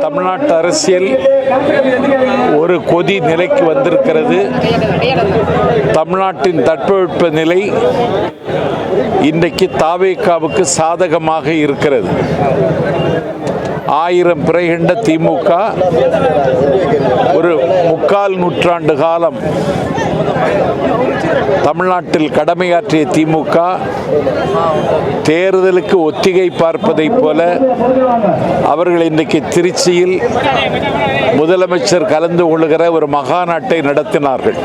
தமிழ்நாட்டு அரசியல் ஒரு கொதி நிலைக்கு வந்திருக்கிறது. தமிழ்நாட்டின் தட்பவெட்ப நிலை இன்றைக்கு தாவேகாவுக்கு சாதகமாக இருக்கிறது. 1000 பிறை கண்ட திமுக ஒரு 3/4 நூற்றாண்டு காலம் தமிழ்நாட்டில் கடமையாற்றிய திமுக தேர்தலுக்கு ஒத்திகை பார்ப்பதைப் போல அவர்கள் இன்றைக்கு திருச்சியில் முதலமைச்சர் கலந்து கொள்கிற ஒரு மகாநாட்டை நடத்தினார்கள்.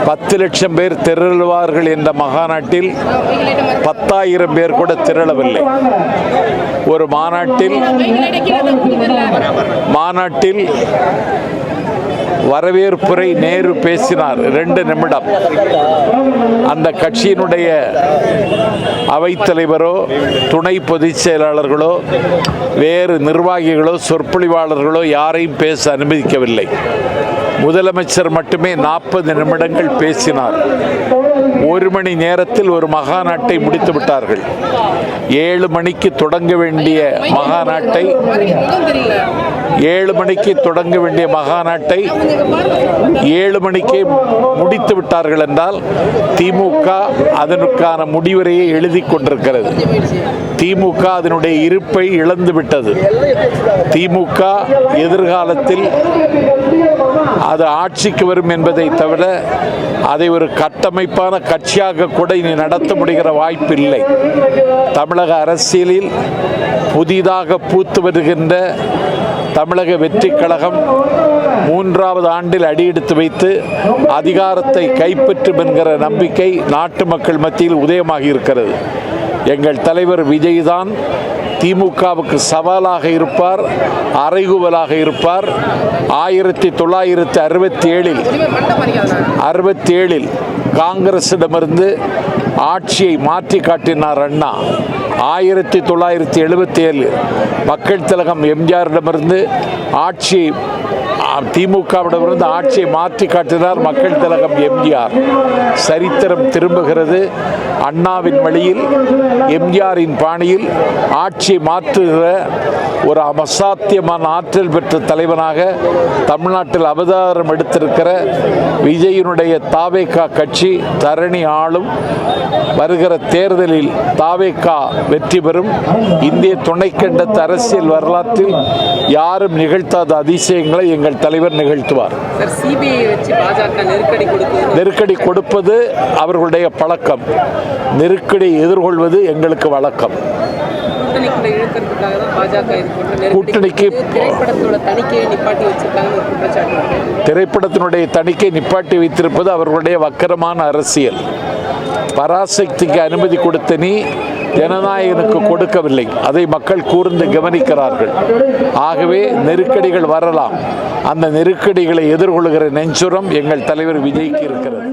10 லட்சம் பேர் திரளுவார்கள் என்ற மகாநாட்டில் 10,000 பேர் கூட திரளவில்லை. ஒரு மாநாட்டில் வரவேற்புரை நேரு பேசினார் 2 நிமிடம். அந்த கட்சியினுடைய அவைத்தலைவரோ துணை பொதுச் செயலாளர்களோ வேறு நிர்வாகிகளோ சொற்பொழிவாளர்களோ யாரையும் பேச அனுமதிக்கவில்லை. முதலமைச்சர் மட்டுமே 40 நிமிடங்கள் பேசினார். 1 மணி நேரத்தில் ஒரு மகாநாட்டை முடித்து விட்டார்கள். 7 மணிக்கு தொடங்க வேண்டிய மகாநாட்டை 7 மணிக்கே முடித்து விட்டார்கள் என்றால் திமுக அதற்கான முடிவுரையை எழுதி கொண்டிருக்கிறது. திமுக அதனுடைய இருப்பை இழந்துவிட்டது. திமுக எதிர்காலத்தில் அது ஆட்சிக்கு வரும் என்பதை தவிர அதை ஒரு கட்டமைப்பான கட்சியாக கூட இனி நடத்த முடிகிற வாய்ப்பு இல்லை. தமிழக அரசியலில் புதிதாக பூத்து வருகின்ற தமிழக வெற்றி கழகம் 3வது ஆண்டில் அடியெடுத்து வைத்து அதிகாரத்தை கைப்பற்றும் என்கிற நம்பிக்கை நாட்டு மக்கள் மத்தியில் உதயமாகி இருக்கிறது. எங்கள் தலைவர் விஜய் தான் திமுகவுக்கு சவாலாக இருப்பார், அறைகூவலாக இருப்பார். 1967 காங்கிரசிடமிருந்து ஆட்சியை மாற்றி காட்டினார் அண்ணா. 1977 மக்கள் திலகம் எம்ஜிஆரிடமிருந்து ஆட்சியை திமுகவிடமிருந்து ஆட்சியை மாற்றி காட்டினார் மக்கள் திலகம் எம்ஜிஆர். சரித்திரம் திரும்புகிறது. அண்ணாவின் வழியில் எம்ஜிஆரின் பாணியில் ஆட்சியை மாற்றுகிற ஒரு அசாத்தியமான ஆற்றல் பெற்ற தலைவனாக தமிழ்நாட்டில் அவதாரம் எடுத்திருக்கிற விஜயினுடைய தாவேகா கட்சி தரணி ஆளும். வருகிற தேர்தலில் தாவேகா வெற்றி பெறும். இந்திய துணைக்கண்டத்து அரசியல் வரலாற்றில் யாரும் நிகழ்த்தாத அதிசயங்களை எங்கள் தலைவர் நிகழ்த்துவார். நெருக்கடி கொடுப்பது அவர்களுடைய பழக்கம், நெருக்கடி எதிர்கொள்வது எங்களுக்கு வழக்கம். கூட்டணிக்கு திரைப்படத்தினுடைய தணிக்கை நிப்பாட்டி வைத்திருப்பது அவர்களுடைய வக்கரமான அரசியல். பராசக்திக்கு அனுமதி கொடுத்த நீ ஜனநாயகனுக்கு கொடுக்கவில்லை. அதை மக்கள் கூர்ந்து கவனிக்கிறார்கள். ஆகவே நெருக்கடிகள் வரலாம். அந்த நெருக்கடிகளை எதிர்கொள்கிற நெஞ்சுரம் எங்கள் தலைவர் விஜய்க்கு இருக்கிறது.